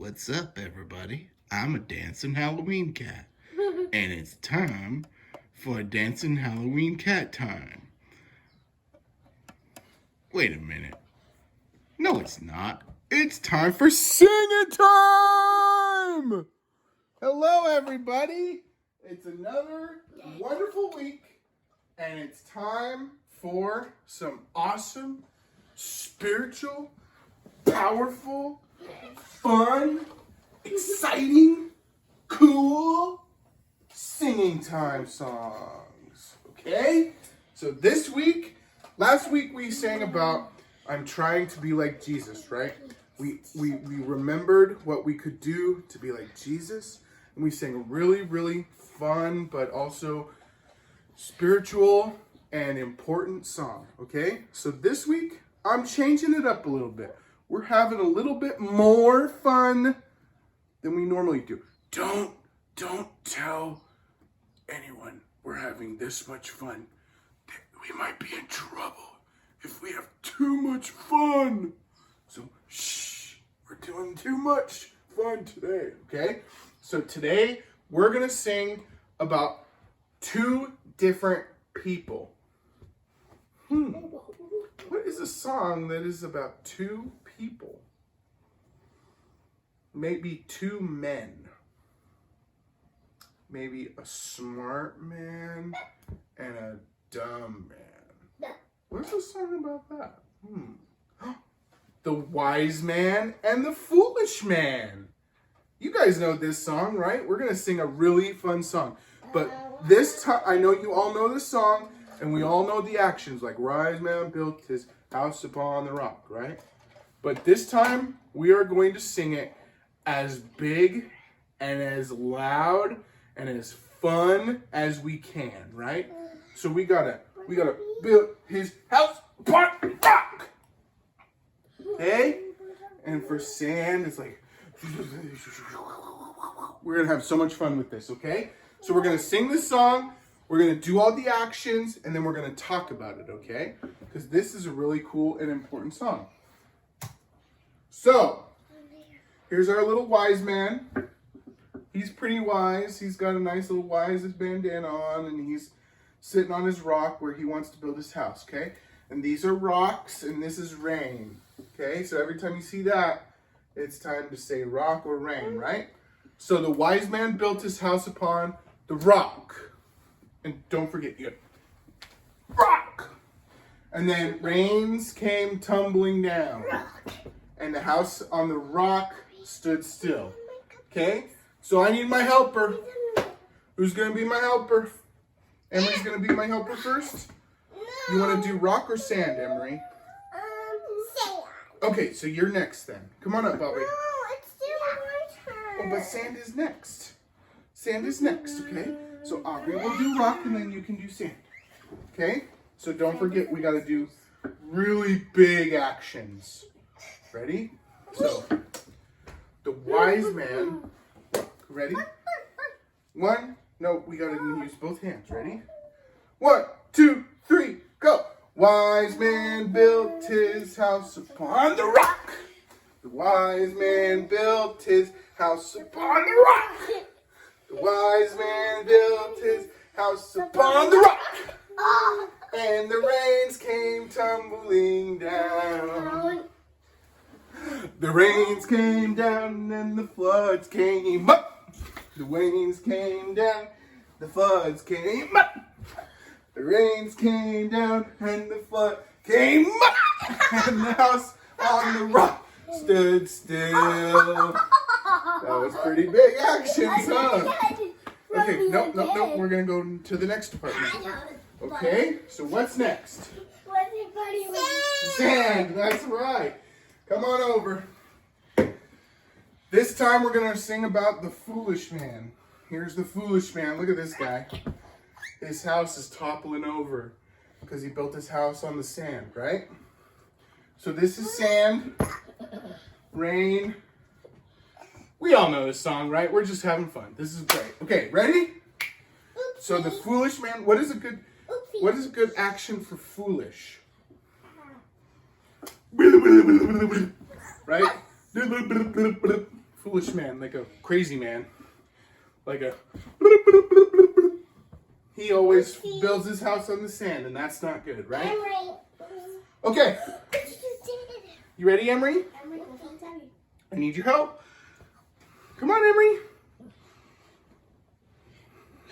What's up, everybody? I'm a dancing Halloween cat, and it's time for a dancing Halloween cat time. Wait a minute. No, it's not. It's time for singing time! Hello, everybody. It's another wonderful week, and it's time for some awesome, spiritual, powerful, fun, exciting, cool singing time songs. Okay? So this week, last week we sang about I'm trying to be like Jesus, right? We remembered what we could do to be like Jesus, and we sang a really, really fun but also spiritual and important song. Okay? So this week I'm changing it up a little bit. We're having a little bit more fun than we normally do. Don't tell anyone we're having this much fun. We might be in trouble if we have too much fun. So, shh, we're doing too much fun today, okay? So today, we're gonna sing about two different people. What is a song that is about two people? Maybe two men. Maybe a smart man and a dumb man. What's a song about that? The wise man and the foolish man. You guys know this song, right? We're going to sing a really fun song. But this time, I know you all know this song, and we all know the actions, like wise man built his house upon the rock, right? But this time, we are going to sing it as big and as loud and as fun as we can, right? So we gotta build his house upon the rock. Okay? And for sand, it's like we're gonna have so much fun with this, okay? So we're gonna sing this song, we're gonna do all the actions, and then we're gonna talk about it, okay? Because this is a really cool and important song. So, here's our little wise man. He's pretty wise. He's got a nice little wise bandana on, and he's sitting on his rock where he wants to build his house, okay? And these are rocks, and this is rain, okay? So every time you see that, it's time to say rock or rain, right? So the wise man built his house upon the rock. And don't forget, you rock! And then rains came tumbling down. And the house on the rock stood still. Okay? So I need my helper. Who's going to be my helper? Emery's going to be my helper first? You want to do rock or sand, Emery? Sand. Okay, so you're next then. Come on up, Bobby. No, it's still my turn. Oh, but sand is next. Sand is next, okay? So Aubrey will do rock and then you can do sand. Okay? So don't forget, we got to do really big actions. Ready? So, the wise man, ready? We gotta use both hands, ready? 1, 2, 3, go! Wise man built his house upon the rock. The wise man built his house upon the rock. The wise man built his house upon the rock. And the rains came tumbling down. The rains came down and the floods came up. The rains came down, the floods came up. The rains came down and the flood came up. And the house on the rock stood still. That was pretty big actions, huh? Okay, no, we're going to go to the next department. Okay, so what's next? Sand, that's right. Come on over. This time we're going to sing about the foolish man. Here's the foolish man. Look at this guy. His house is toppling over because he built his house on the sand, right? So this is sand, rain. We all know this song, right? We're just having fun. This is great. Okay, ready? So the foolish man, what is a good action for foolish? Right? foolish man, like a crazy man, like a. He always builds his house on the sand, and that's not good, right? Emery. Okay, What did you do? you ready, Emery? Emery, don't tell me. I need your help. Come on, Emery.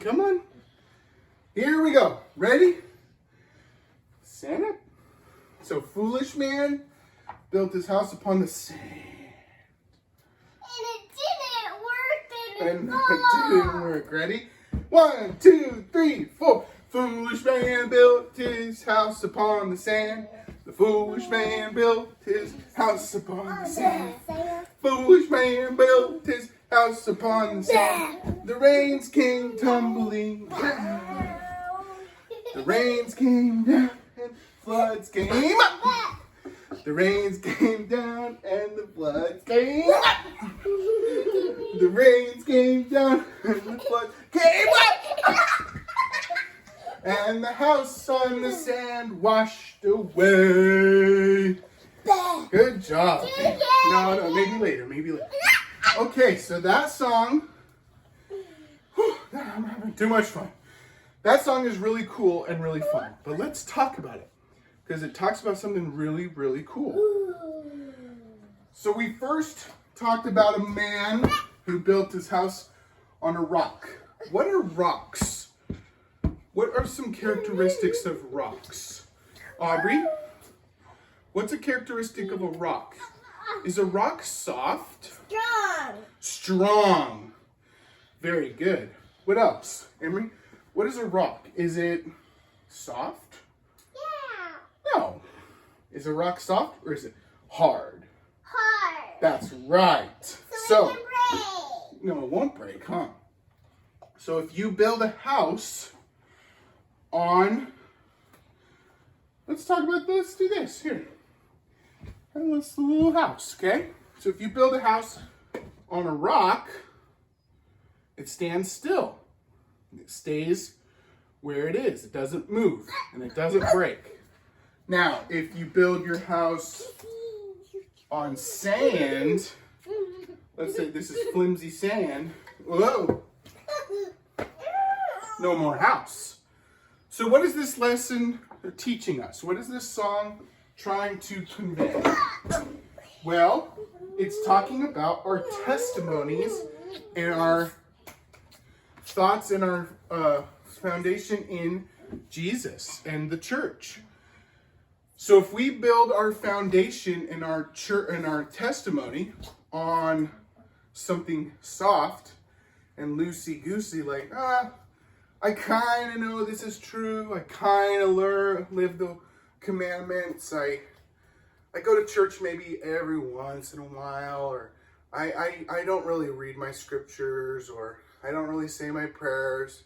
Come on. Here we go. Ready? Stand up. So, foolish man built his house upon the sand. And it didn't work. And it didn't work. Ready? 1, 2, 3, 4. Foolish man built his house upon the sand. The foolish man built his house upon the sand. Foolish man built his house upon the sand. The rains came tumbling down. The rains came down and floods came up. The rains came down and the floods came up. The rains came down and the floods came up. And the house on the sand washed away. Good job. No, maybe later, Okay, so that song, I'm having too much fun. That song is really cool and really fun, but let's talk about it because it talks about something really, really cool. So we first talked about a man who built his house on a rock. What are rocks? What are some characteristics of rocks? Aubrey, what's a characteristic of a rock? Is a rock soft? Strong. Very good. What else? Emery, what is a rock? Is it soft? Yeah. No. Is a rock soft or is it hard? Hard. That's right. So it can break. No, it won't break, huh? So if you build a house on, let's talk about this, do this, here. And let's do a little house, okay? So if you build a house on a rock, it stands still. It stays where it is. It doesn't move and it doesn't break. Now, if you build your house on sand, let's say this is flimsy sand, whoa, no more house. So what is this lesson teaching us? What is this song trying to convey? Well, it's talking about our testimonies and our thoughts and our foundation in Jesus and the church. So if we build our foundation in our church and our testimony on something soft and loosey-goosey, like, I kind of know this is true. I kind of live the commandments. I go to church maybe every once in a while, or I don't really read my scriptures, or I don't really say my prayers.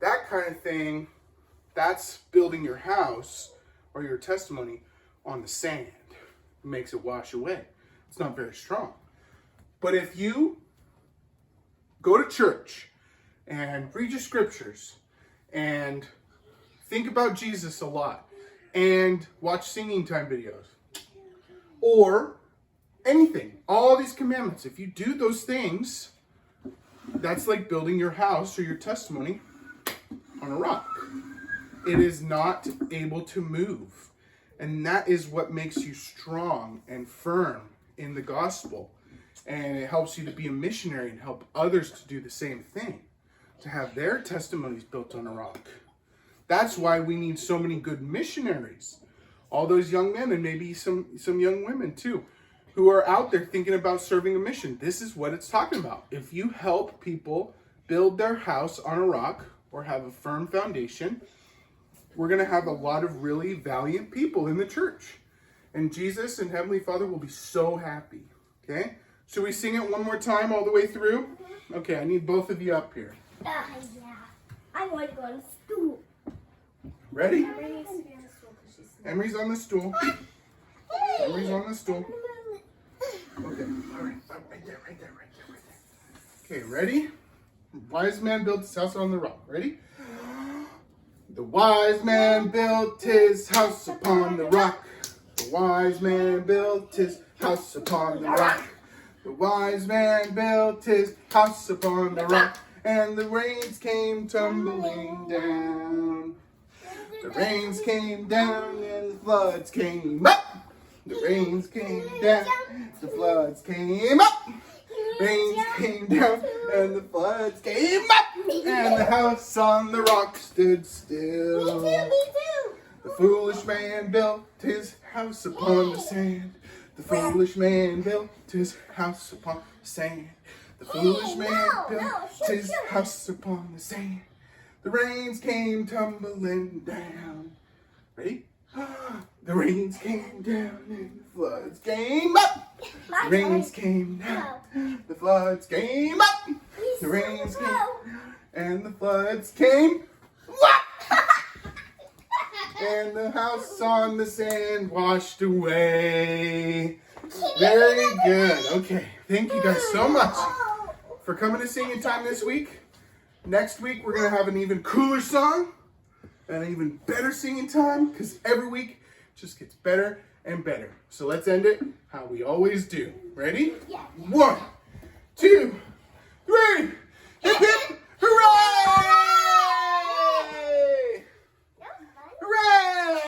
That kind of thing, that's building your house or your testimony on the sand. It makes it wash away. It's not very strong. But if you go to church and read your scriptures and think about Jesus a lot and watch singing time videos or anything, all these commandments, if you do those things, that's like building your house or your testimony on a rock. It is not able to move. And that is what makes you strong and firm in the gospel. And it helps you to be a missionary and help others to do the same thing, to have their testimonies built on a rock. That's why we need so many good missionaries. All those young men and maybe some young women too, who are out there thinking about serving a mission. This is what it's talking about. If you help people build their house on a rock or have a firm foundation, we're going to have a lot of really valiant people in the church. And Jesus and Heavenly Father will be so happy. Okay? Should we sing it one more time all the way through? Okay, I need both of you up here. Yeah. I want to go to school. Ready? Emery needs to be on the stool because she's Emery's on the stool. Emery's on the stool. Okay, all right. Right there. Okay, ready? Wise man built his house on the rock. Ready? The wise man built his house upon the rock. The wise man built his house upon the rock. The wise man built his house upon the rock, and the rains came tumbling down. The rains came down and the floods came up. The rains came down, the floods came up. Rains came down and the floods came up. And the house on the rock stood still. Me too. The foolish man built his house upon the sand. The foolish man built his house upon the sand. The foolish man built his house upon the sand. The rains came tumbling down. Ready? The rains came down and the floods came up. The rains came down, the floods came up. The rains came and the floods came. And the house on the sand washed away. Very good. Okay, thank you guys so much for coming to Singing Time this week. Next week, we're going to have an even cooler song and an even better singing time because every week just gets better and better. So let's end it how we always do. Ready? Yeah. 1, 2, 3. Hip, hip.